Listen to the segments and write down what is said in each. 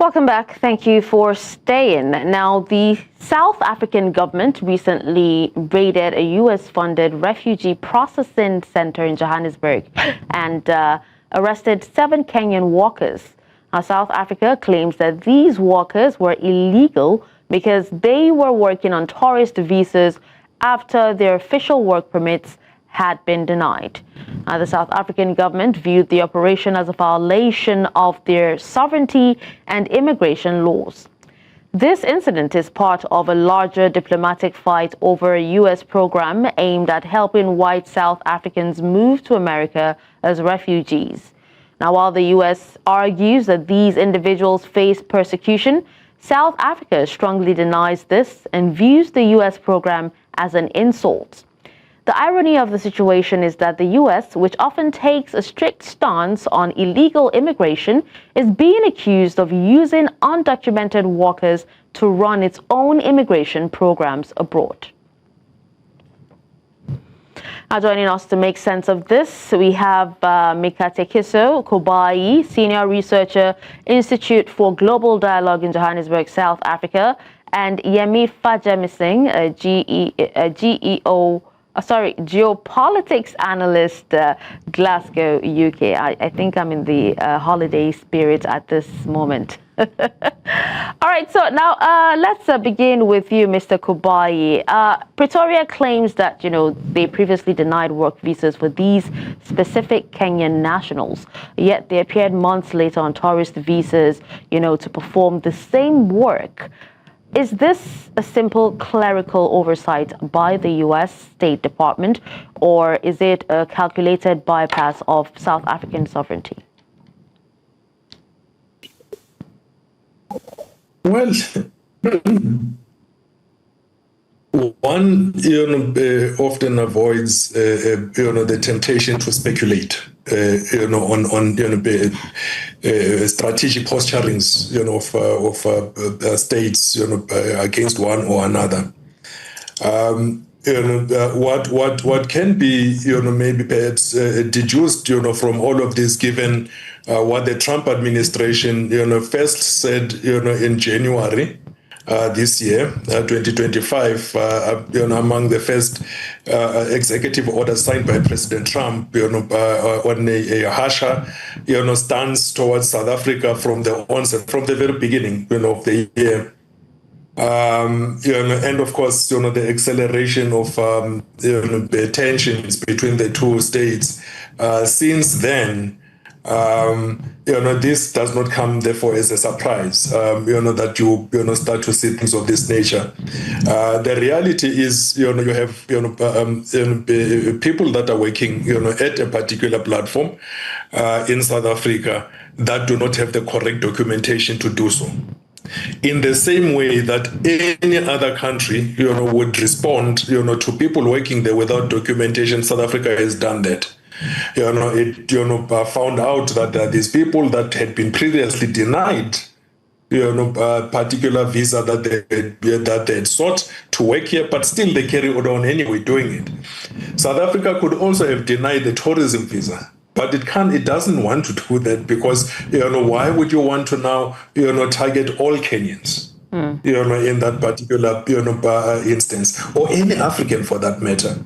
Welcome back. Thank you for staying. Now, the South African government recently raided a U.S.-funded refugee processing center in Johannesburg and arrested 7 Kenyan workers. Now, South Africa claims that these workers were illegal because they were working on tourist visas after their official work permits had been denied. The South African government viewed the operation as a violation of their sovereignty and immigration laws. This incident is part of a larger diplomatic fight over a U.S. program aimed at helping white South Africans move to America as refugees. Now, while the U.S. argues that these individuals face persecution, South Africa strongly denies this and views the U.S. program as an insult. The irony of the situation is that the U.S., which often takes a strict stance on illegal immigration, is being accused of using undocumented workers to run its own immigration programs abroad. Now, joining us to make sense of this, we have Mikatekiso Kubayi, Senior Researcher, Institute for Global Dialogue in Johannesburg, South Africa, and Yemi Fajemisin, geopolitics analyst, Glasgow, UK. I think I'm in the holiday spirit at this moment. All right, so now let's begin with you, Mr. Kubayi. Pretoria claims that, they previously denied work visas for these specific Kenyan nationals, yet they appeared months later on tourist visas, to perform the same work. Is this a simple clerical oversight by the U.S. State Department, or is it a calculated bypass of South African sovereignty? Well, one, often avoids, the temptation to speculate, on strategic posturings, of states, against one or another. What can be, maybe perhaps deduced, from all of this, given what the Trump administration, first said, in January this year, 2025, among the first executive orders signed by President Trump, on a harsher, stance towards South Africa from the onset, from the very beginning, of the year. And of course, the acceleration of the tensions between the two states. Since then, this does not come, therefore, as a surprise, that you start to see things of this nature. The reality is, you have, people that are working, at a particular platform in South Africa that do not have the correct documentation to do so. In the same way that any other country, would respond, to people working there without documentation, South Africa has done that. It found out that there are these people that had been previously denied, a particular visa that they had sought to work here, but still they carry on anyway doing it. South Africa could also have denied the tourism visa. But it doesn't want to do that because, why would you want to now, target all Kenyans, in that particular, instance, or any African for that matter?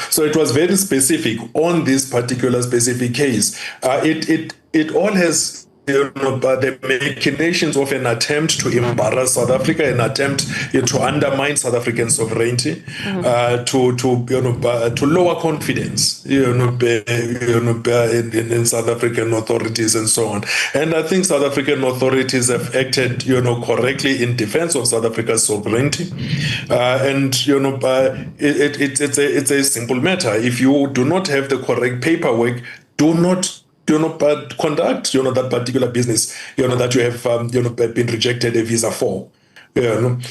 So it was very specific on this particular specific case. It all has, the machinations of an attempt to embarrass South Africa, an attempt to undermine South African sovereignty, to lower confidence, in South African authorities and so on. And I think South African authorities have acted, correctly in defense of South Africa's sovereignty. And it's a simple matter. If you do not have the correct paperwork, do not conduct, that particular business, that you have, been rejected a visa for. You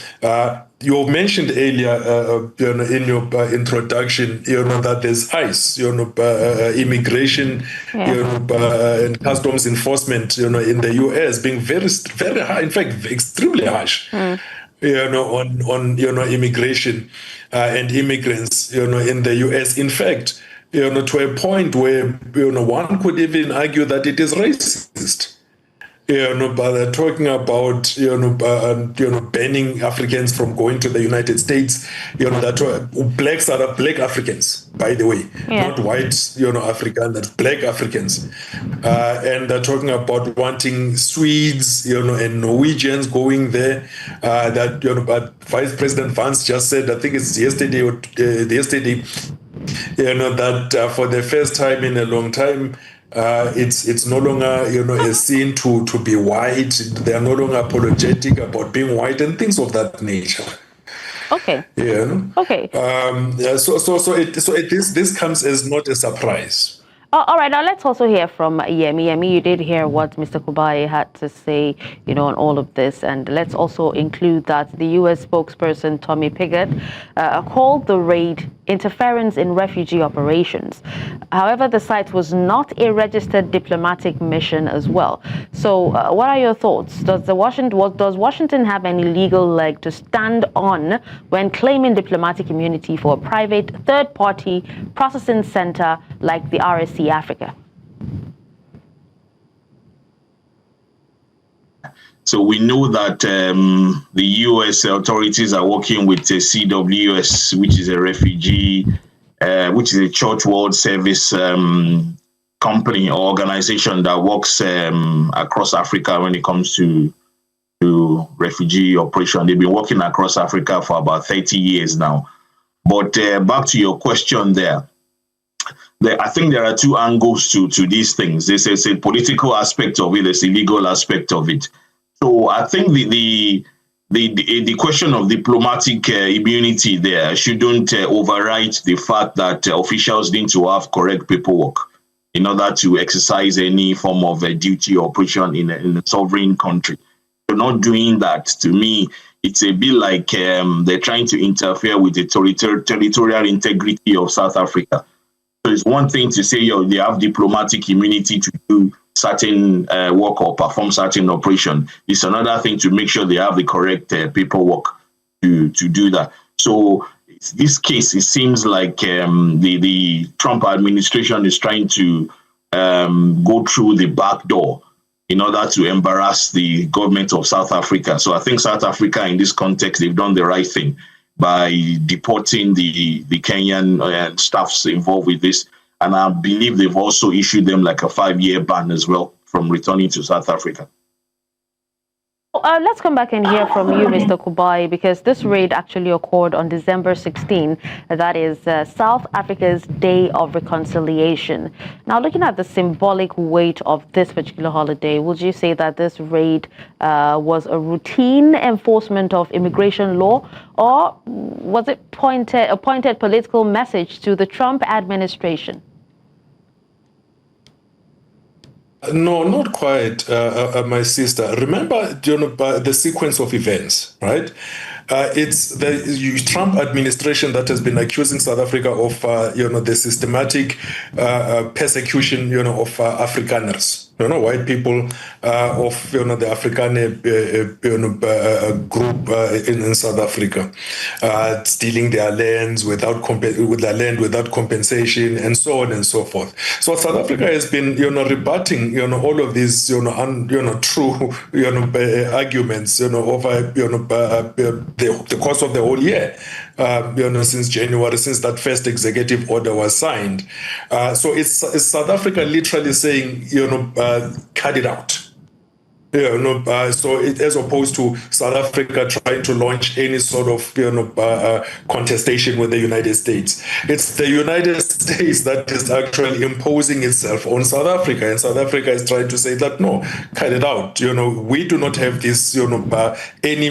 mentioned earlier, in your introduction, that there's ICE, immigration, and customs enforcement, in the US being very, very high, in fact, extremely harsh, on immigration and immigrants, in the US. In fact, to a point where, one could even argue that it is racist. But they're talking about banning Africans from going to the United States. That blacks are black Africans, by the way, not white African. That's black Africans, and they're talking about wanting Swedes, and Norwegians going there. But Vice President Vance just said, I think it's yesterday that for the first time in a long time, it's no longer a sin to be white. They are no longer apologetic about being white and things of that nature. Okay. Okay. This comes as not a surprise. All right, now let's also hear from Yemi. Yemi, you did hear what Mr. Kubayi had to say, on all of this. And let's also include that the U.S. spokesperson, Tommy Pigott, called the raid interference in refugee operations. However, the site was not a registered diplomatic mission as well. So what are your thoughts? Does Washington have any legal leg to stand on when claiming diplomatic immunity for a private third-party processing center like the RSC Africa? So we know that the U.S. authorities are working with CWS, which is a refugee, which is a Church World Service company or organization that works across Africa when it comes to refugee operation. They've been working across Africa for about 30 years now. But back to your question there. I think there are two angles to these things. There's a political aspect of it, there's a legal aspect of it. So I think the question of diplomatic immunity there shouldn't override the fact that officials need to have correct paperwork in order to exercise any form of a duty or operation in a sovereign country. So not doing that, to me, it's a bit like they're trying to interfere with the territorial integrity of South Africa. So it's one thing to say they have diplomatic immunity to do certain work or perform certain operation. It's another thing to make sure they have the correct paperwork to do that. So this case, it seems like the Trump administration is trying to go through the back door in order to embarrass the government of South Africa. So I think South Africa, in this context, they've done the right thing by deporting the Kenyan staffs involved with this. And I believe they've also issued them like a 5-year ban as well from returning to South Africa. Let's come back and hear from you, Mr. Kubayi, because this raid actually occurred on December 16. That is South Africa's Day of Reconciliation. Now, looking at the symbolic weight of this particular holiday, would you say that this raid was a routine enforcement of immigration law, or was it a pointed political message to the Trump administration? No, not quite, my sister. Remember, the sequence of events, right? It's the Trump administration that has been accusing South Africa of, the systematic persecution, of Afrikaners. White people of the Afrikaner group in South Africa, stealing their lands without compensation, and so on and so forth. So South Africa has been rebutting all of these true arguments over the course of the whole year. Since January, since that first executive order was signed. So it's South Africa literally saying, cut it out. So as opposed to South Africa trying to launch any sort of contestation with the United States, it's the United States that is actually imposing itself on South Africa, and South Africa is trying to say that no, cut it out. We do not have this any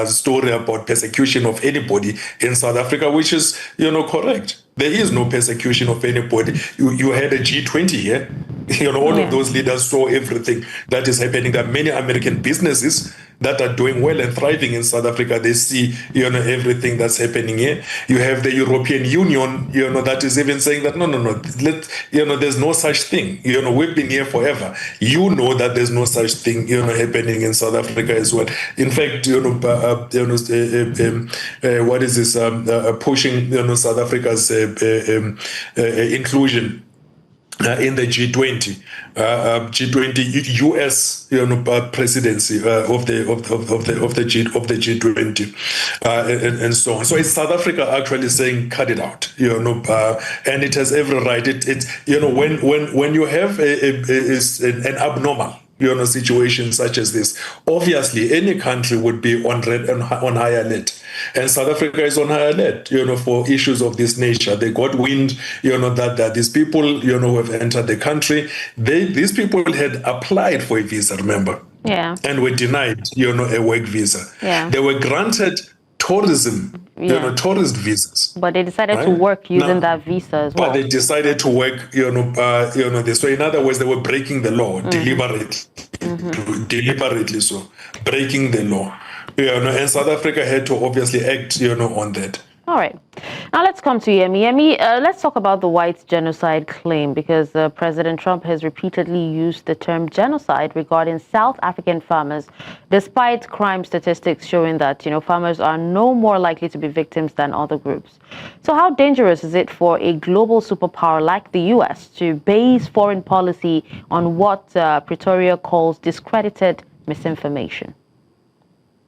story about persecution of anybody in South Africa, which is correct. There is no persecution of anybody. You had a G20 here. All of those leaders saw everything that is happening. There are many American businesses that are doing well and thriving in South Africa. They see, everything that's happening here. You have the European Union, that is even saying that, no, there's no such thing. We've been here forever. That there's no such thing, happening in South Africa as well. In fact, what is this, pushing, South Africa's inclusion in the G20, US presidency of the G20, and so on. So it's South Africa actually saying cut it out, and it has every right. It's when you have an abnormal situation such as this, obviously any country would be on high alert. And South Africa is on high alert, for issues of this nature. They got wind, that these people, who have entered the country, these people had applied for a visa, remember? Yeah. And were denied, a work visa. Yeah. They were granted tourism, tourist visas. But they decided to work using that visa as well. But they decided to work, this. So in other words, they were breaking the law deliberately so, breaking the law. And South Africa had to obviously act, on that. All right. Now let's come to Yemi. Yemi, let's talk about the white genocide claim, because President Trump has repeatedly used the term genocide regarding South African farmers, despite crime statistics showing that, farmers are no more likely to be victims than other groups. So how dangerous is it for a global superpower like the U.S. to base foreign policy on what Pretoria calls discredited misinformation?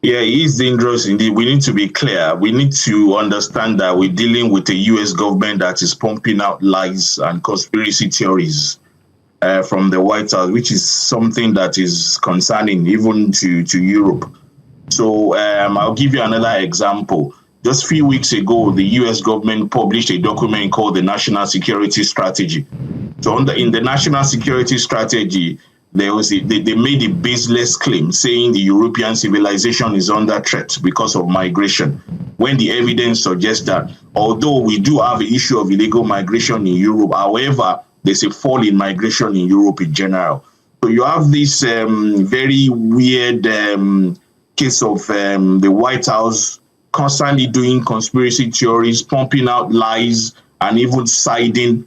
Yeah, it is dangerous indeed. We need to be clear. We need to understand that we're dealing with a U.S. government that is pumping out lies and conspiracy theories from the White House, which is something that is concerning even to Europe. So I'll give you another example. Just a few weeks ago, the U.S. government published a document called the National Security Strategy. So in the National Security Strategy, they made a baseless claim saying the European civilization is under threat because of migration, when the evidence suggests that although we do have an issue of illegal migration in Europe, however, there's a fall in migration in Europe in general. So you have this very weird case of the White House constantly doing conspiracy theories, pumping out lies, and even siding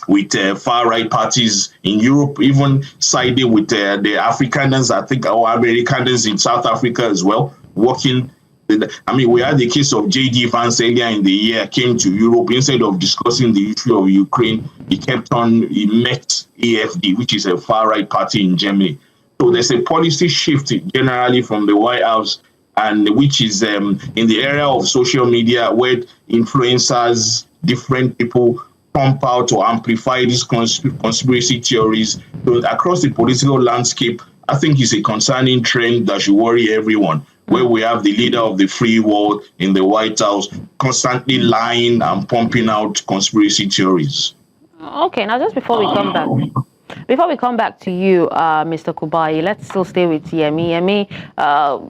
with far-right parties in Europe, even siding with the Afrikaners, I think, or Amerikaners in South Africa as well, working. We had the case of J.D. Vance earlier in the year, came to Europe. Instead of discussing the issue of Ukraine, he met AFD, which is a far-right party in Germany. So there's a policy shift generally from the White House, and which is in the area of social media, where influencers, different people, pump out or amplify these conspiracy theories. So across the political landscape, I think it's a concerning trend that should worry everyone, where we have the leader of the free world in the White House constantly lying and pumping out conspiracy theories. Okay, now just before we come back to you, Mr. Kubayi, let's still stay with Yemi. Yemi,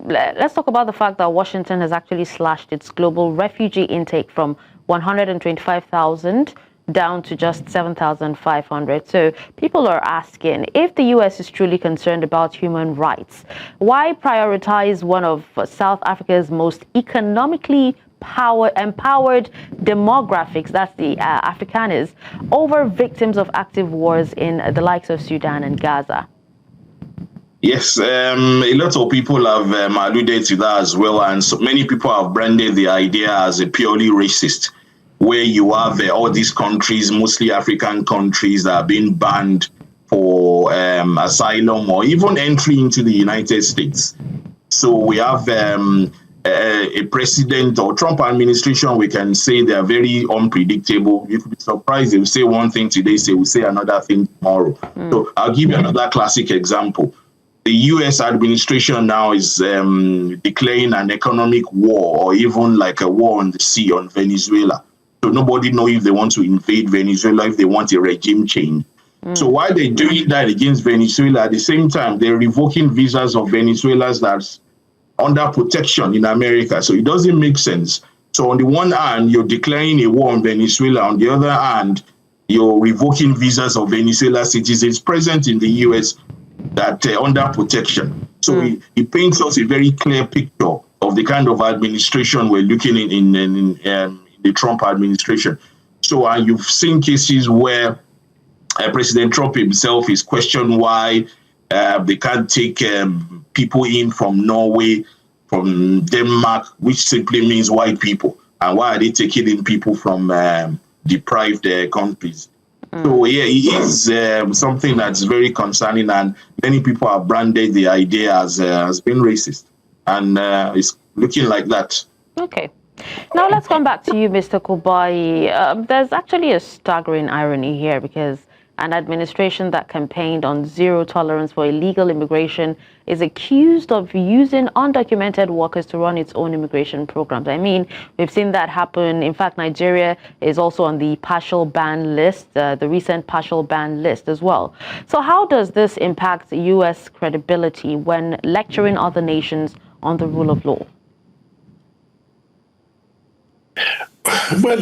let's talk about the fact that Washington has actually slashed its global refugee intake from 125,000 down to just 7,500. So people are asking, if the U.S. is truly concerned about human rights, why prioritize one of South Africa's most economically empowered demographics, that's the Afrikaners, over victims of active wars in the likes of Sudan and Gaza? Yes, a lot of people have alluded to that as well, and so many people have branded the idea as a purely racist, where you have all these countries, mostly African countries, that are being banned for asylum or even entry into the United States. So we have a president or Trump administration, we can say they are very unpredictable. You'd be surprised, they will say one thing today, they will say another thing tomorrow. So I'll give you another classic example. The U.S. administration now is declaring an economic war, or even like a war on the sea on Venezuela. So nobody knows if they want to invade Venezuela, if they want a regime change. So while they're doing that against Venezuela, at the same time, they're revoking visas of Venezuelans that's under protection in America. So it doesn't make sense. So on the one hand, you're declaring a war on Venezuela. On the other hand, you're revoking visas of Venezuela citizens present in the U.S. that are under protection. So it paints us a very clear picture of the kind of administration we're looking in the Trump administration. So you've seen cases where President Trump himself is questioned why they can't take people in from Norway, from Denmark, which simply means white people. And why are they taking in people from deprived countries? So yeah, it is something that's very concerning, and many people have branded the idea as being racist, and it's looking like that. Okay. Now let's come back to you, Mr. Kubayi. There's actually a staggering irony here, because an administration that campaigned on zero tolerance for illegal immigration is accused of using undocumented workers to run its own immigration programs. I mean, we've seen that happen. In fact, Nigeria is also on the partial ban list, the recent partial ban list as well. So how does this impact U.S. credibility when lecturing other nations on the rule of law? Well,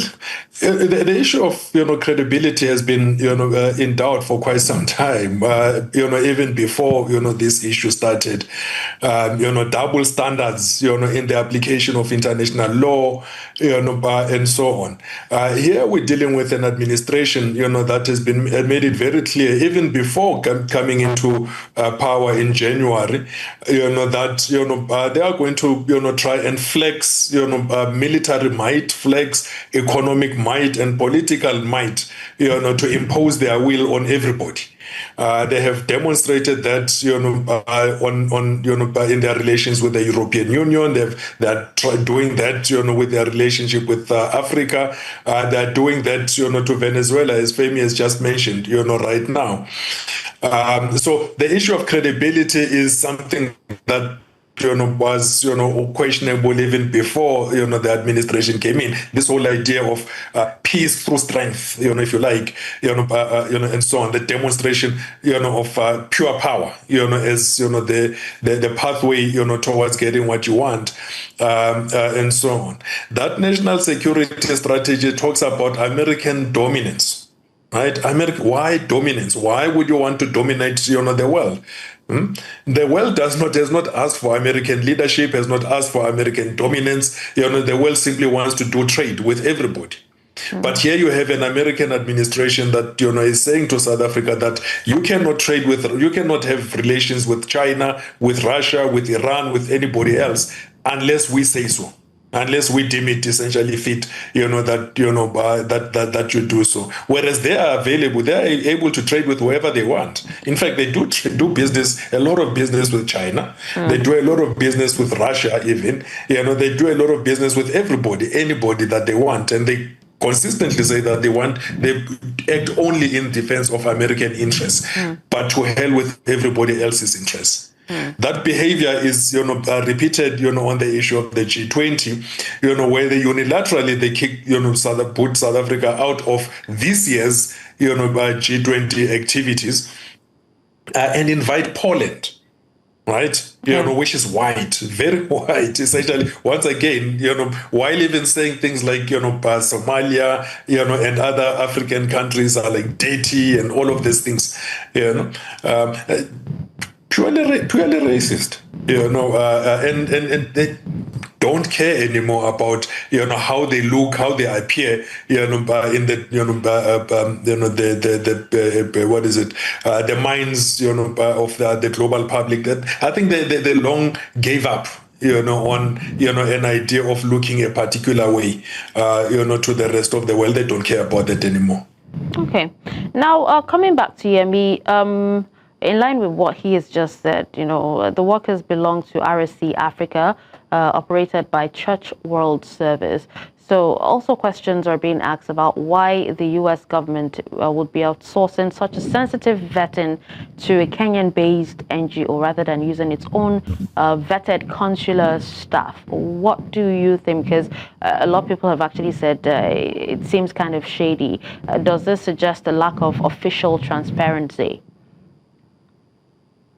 the issue of credibility has been in doubt for quite some time. Even before this issue started, double standards in the application of international law, and so on. Here we're dealing with an administration that has been made it very clear even before coming into power in January, that they are going to try and flex military might, flex economic might and political might, to impose their will on everybody. They have demonstrated that, in their relations with the European Union. They're doing that, with their relationship with Africa. They're doing that, to Venezuela, as Femi has just mentioned, right now. So the issue of credibility is something that was questionable even before the administration came in. This whole idea of peace through strength, if you like, and so on. The demonstration, of pure power, as the pathway, towards getting what you want, and so on. That national security strategy talks about American dominance. Right? Why dominance? Why would you want to dominate, the world? The world has not asked for American leadership, has not asked for American dominance. The world simply wants to do trade with everybody. But here you have an American administration that is saying to South Africa that you cannot have relations with China, with Russia, with Iran, with anybody else unless we say so. Unless we deem it essentially fit, that you do so. Whereas they are available, they are able to trade with whoever they want. In fact, they do business, a lot of business with China. They do a lot of business with Russia even. They do a lot of business with anybody that they want. And they consistently say that they act only in defense of American interests, but to hell with everybody else's interests. That behavior is, repeated, on the issue of the G20, where they unilaterally put South Africa out of this year's, G20 activities, and invite Poland, right? Which is white, very white, essentially. Once again, while even saying things like, Somalia, and other African countries are like dirty and all of these things, purely racist, and they don't care anymore about how they look, how they appear, in the what is it, the minds of the global public. That I think they long gave up on an idea of looking a particular way to the rest of the world. They don't care about that anymore. Okay, now coming back to Yemi. In line with what he has just said, the workers belong to RSC Africa, operated by Church World Service. So also questions are being asked about why the U.S. government would be outsourcing such a sensitive vetting to a Kenyan-based NGO rather than using its own vetted consular staff. What do you think? Because a lot of people have actually said it seems kind of shady. Does this suggest a lack of official transparency?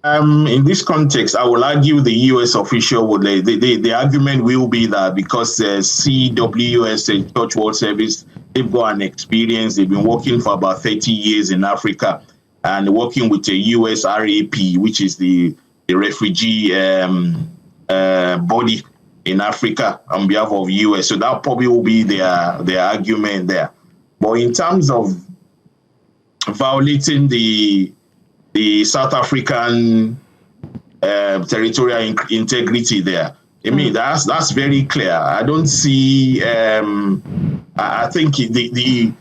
In this context, I will argue the U.S. official would the argument will be that because CWS and Church World Service, they've got an experience. They've been working for about 30 years in Africa and working with the U.S. RAP, which is the refugee body in Africa on behalf of U.S. So that probably will be their argument there. But in terms of violating the South African territorial integrity there, I mean, that's very clear. I don't see. I think the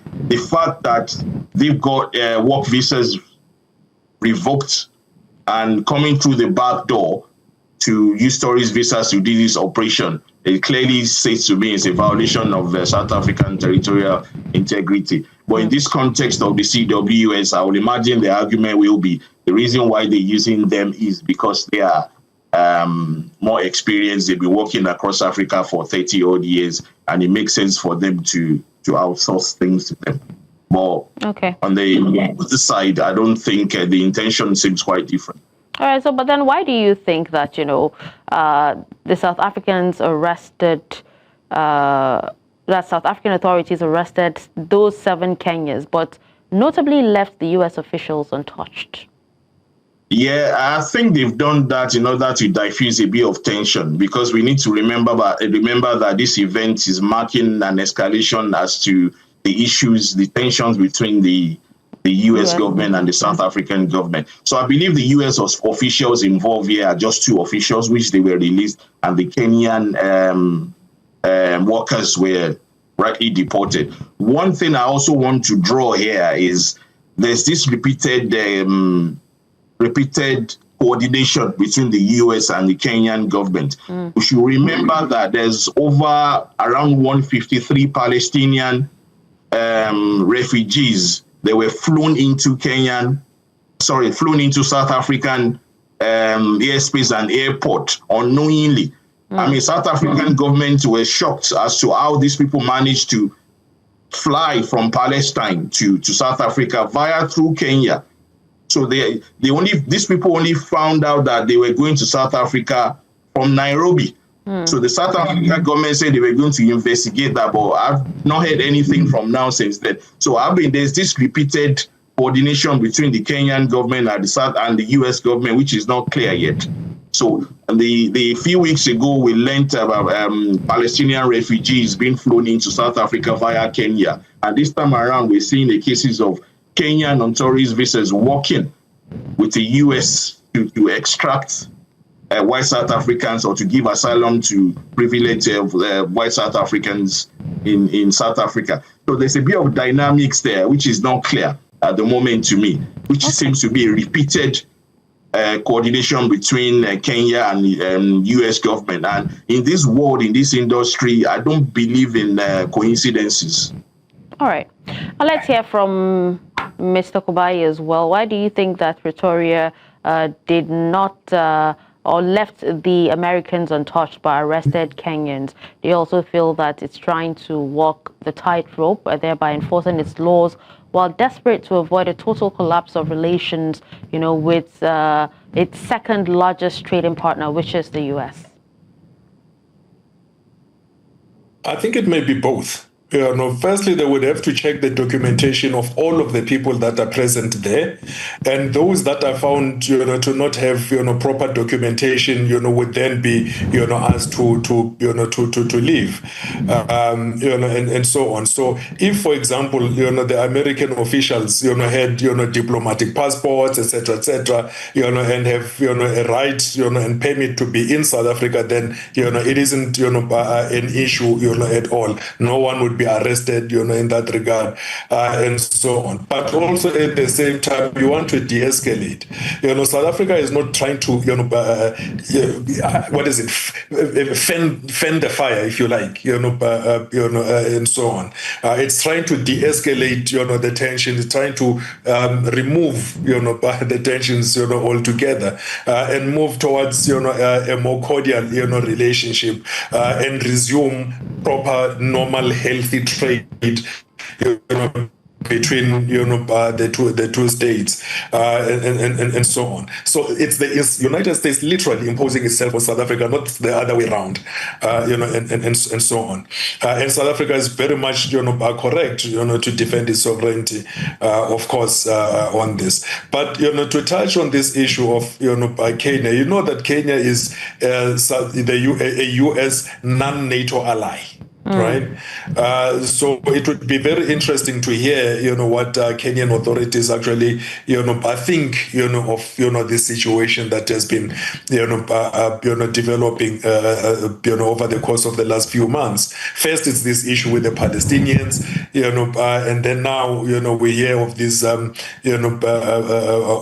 fact that they've got work visas revoked and coming through the back door to use tourist visas to do this operation. It clearly says to me it's a violation of South African territorial integrity. But in this context of the CWS, I would imagine the argument will be the reason why they're using them is because they are more experienced. They've been working across Africa for 30 odd years, and it makes sense for them to outsource things to them. But on the other side, I don't think the intention seems quite different. All right. So, but then why do you think that, the South Africans arrested, that South African authorities arrested those 7 Kenyans, but notably left the U.S. officials untouched? Yeah, I think they've done that in order to diffuse a bit of tension, because we need to remember that this event is marking an escalation as to the issues, the tensions between the U.S. government and the South African government. So I believe the U.S. officials involved here are just 2 officials, which they were released, and the Kenyan workers were rightly deported. One thing I also want to draw here is there's this repeated coordination between the U.S. and the Kenyan government. We should remember that there's around 153 Palestinian refugees. They were flown into South African airspace and airport unknowingly. I mean, South African government were shocked as to how these people managed to fly from Palestine to South Africa through Kenya. So these people only found out that they were going to South Africa from Nairobi. So the South African government said they were going to investigate that, but I've not heard anything from now since then. So there's this repeated coordination between the Kenyan government and the U.S. government, which is not clear yet. So the few weeks ago, we learned about Palestinian refugees being flown into South Africa via Kenya. And this time around, we're seeing the cases of Kenyan on tourist visas working with the U.S. to extract white South Africans or to give asylum to privileged white South Africans in South Africa. So there's a bit of dynamics there, which is not clear at the moment to me, which seems to be a repeated coordination between Kenya and U.S. government. And in this world, in this industry, I don't believe in coincidences. All right. Let's hear from Mr. Kubayi as well. Why do you think that Pretoria did not or left the Americans untouched but arrested Kenyans? They also feel that it's trying to walk the tightrope, thereby enforcing its laws while desperate to avoid a total collapse of relations, with its second largest trading partner, which is the U.S. I think it may be both. Firstly, they would have to check the documentation of all of the people that are present there, and those that are found, to not have, proper documentation, would then be, asked to leave, and so on. So, if, for example, the American officials, had, diplomatic passports, etc., and have, a right, and permit to be in South Africa, then, it isn't, an issue, at all. No one would be arrested, in that regard, and so on. But also at the same time, you want to de-escalate. South Africa is not trying to, fend the fire, if you like, and so on. It's trying to de-escalate, the tension. It's trying to remove, the tensions, altogether, and move towards, a more cordial, relationship, and resume proper, normal, healthy trade, between the two states, and so on. So it's the United States literally imposing itself on South Africa, not the other way around, and so on. And South Africa is very much correct, to defend its sovereignty, of course, on this. But to touch on this issue of Kenya, that Kenya is a U.S. non-NATO ally. right? So it would be very interesting to hear, what Kenyan authorities actually, I think, of, this situation that has been, developing, over the course of the last few months. First, it's this issue with the Palestinians, and then now, we hear of these,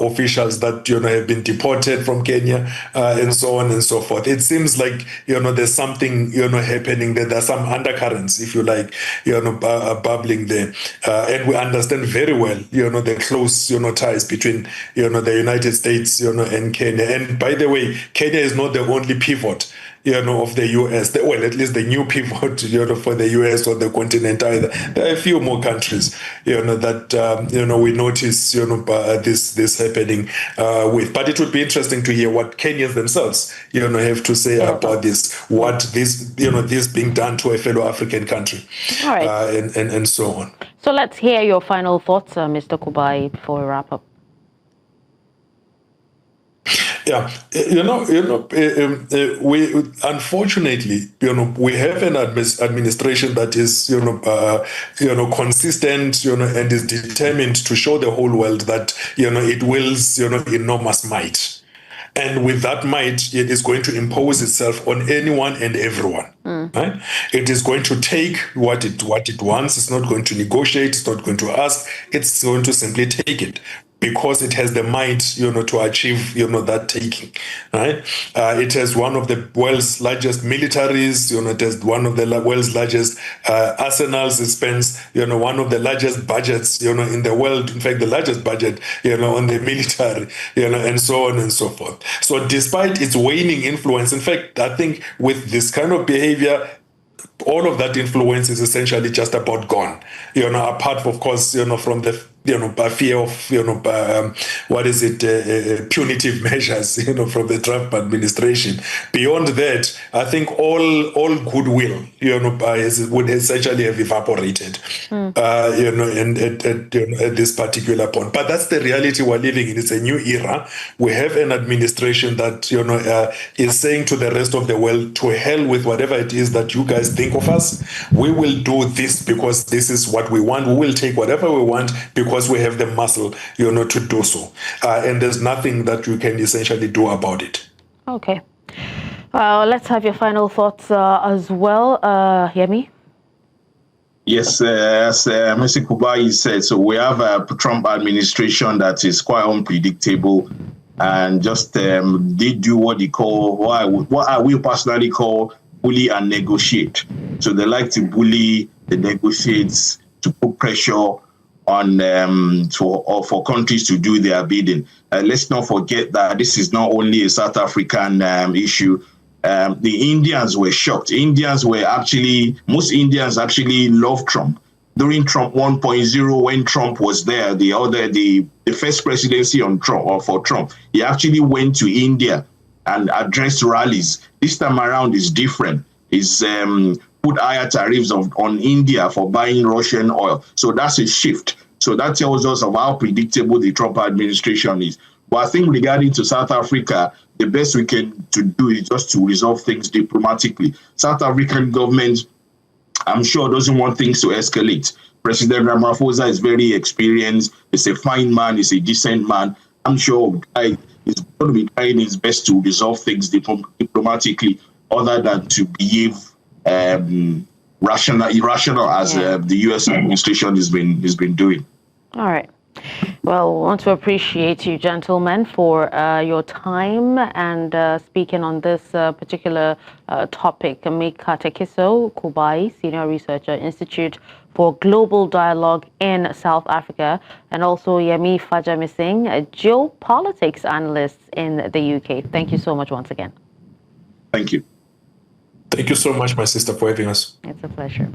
officials that, have been deported from Kenya, and so on and so forth. It seems like, there's something, happening there. There's some undercurrents, if you like, bubbling there. And we understand very well, the close, ties between, the United States, and Kenya. And by the way, Kenya is not the only pivot, of the U.S. Well, at least the new pivot, for the U.S. or the continent either. There are a few more countries, that, we notice, this happening with. But it would be interesting to hear what Kenyans themselves, have to say about this, what this being done to a fellow African country, all right, and so on. So let's hear your final thoughts, Mr. Kubayi, before we wrap up. Yeah, we unfortunately, we have an administration that is, consistent, and is determined to show the whole world that, it wills, enormous might. And with that might, it is going to impose itself on anyone and everyone. Right? It is going to take what it wants. It's not going to negotiate. It's not going to ask. It's going to simply take it, because it has the might, to achieve, that taking, right? It has one of the world's largest militaries, it has one of the world's largest arsenals. It spends, one of the largest budgets, in the world. In fact, the largest budget, on the military, and so on and so forth. So despite its waning influence, in fact, I think with this kind of behavior, all of that influence is essentially just about gone, apart, of course, from the by fear of, punitive measures, from the Trump administration. Beyond that, I think all goodwill, would essentially have evaporated, and at this particular point. But that's the reality we're living in. It's a new era. We have an administration that, is saying to the rest of the world, to hell with whatever it is that you guys think of us. We will do this because this is what we want. We will take whatever we want because we have the muscle, to do so. And there's nothing that you can essentially do about it. Okay. Let's have your final thoughts as well, Yemi. Yes, as Mr. Kubayi said, so we have a Trump administration that is quite unpredictable, and just they do what they call, what I will personally call, bully and negotiate. So they like to bully, they negotiate to put pressure on for countries to do their bidding. Let's not forget that this is not only a South African issue. The Indians were shocked. Most Indians actually love Trump. During Trump 1.0, when Trump was there, the first presidency on Trump, or for Trump, he actually went to India and addressed rallies. This time around is different. He's put higher tariffs on India for buying Russian oil. So that's a shift. So that tells us of how predictable the Trump administration is. But I think regarding to South Africa, the best we can do is just to resolve things diplomatically. South African government, I'm sure, doesn't want things to escalate. President Ramaphosa is very experienced. He's a fine man. He's a decent man. I'm sure he's going to be trying his best to resolve things diplomatically, other than to behave irrational as the U.S. administration has been doing. All right. Well, I want to appreciate you, gentlemen, for your time and speaking on this particular topic. Mikatekiso Kubayi, Senior Researcher, Institute for Global Dialogue in South Africa, and also Yemi Fajemisin, a geopolitics analyst in the UK. Thank you so much once again. Thank you. Thank you so much, my sister, for having us. It's a pleasure.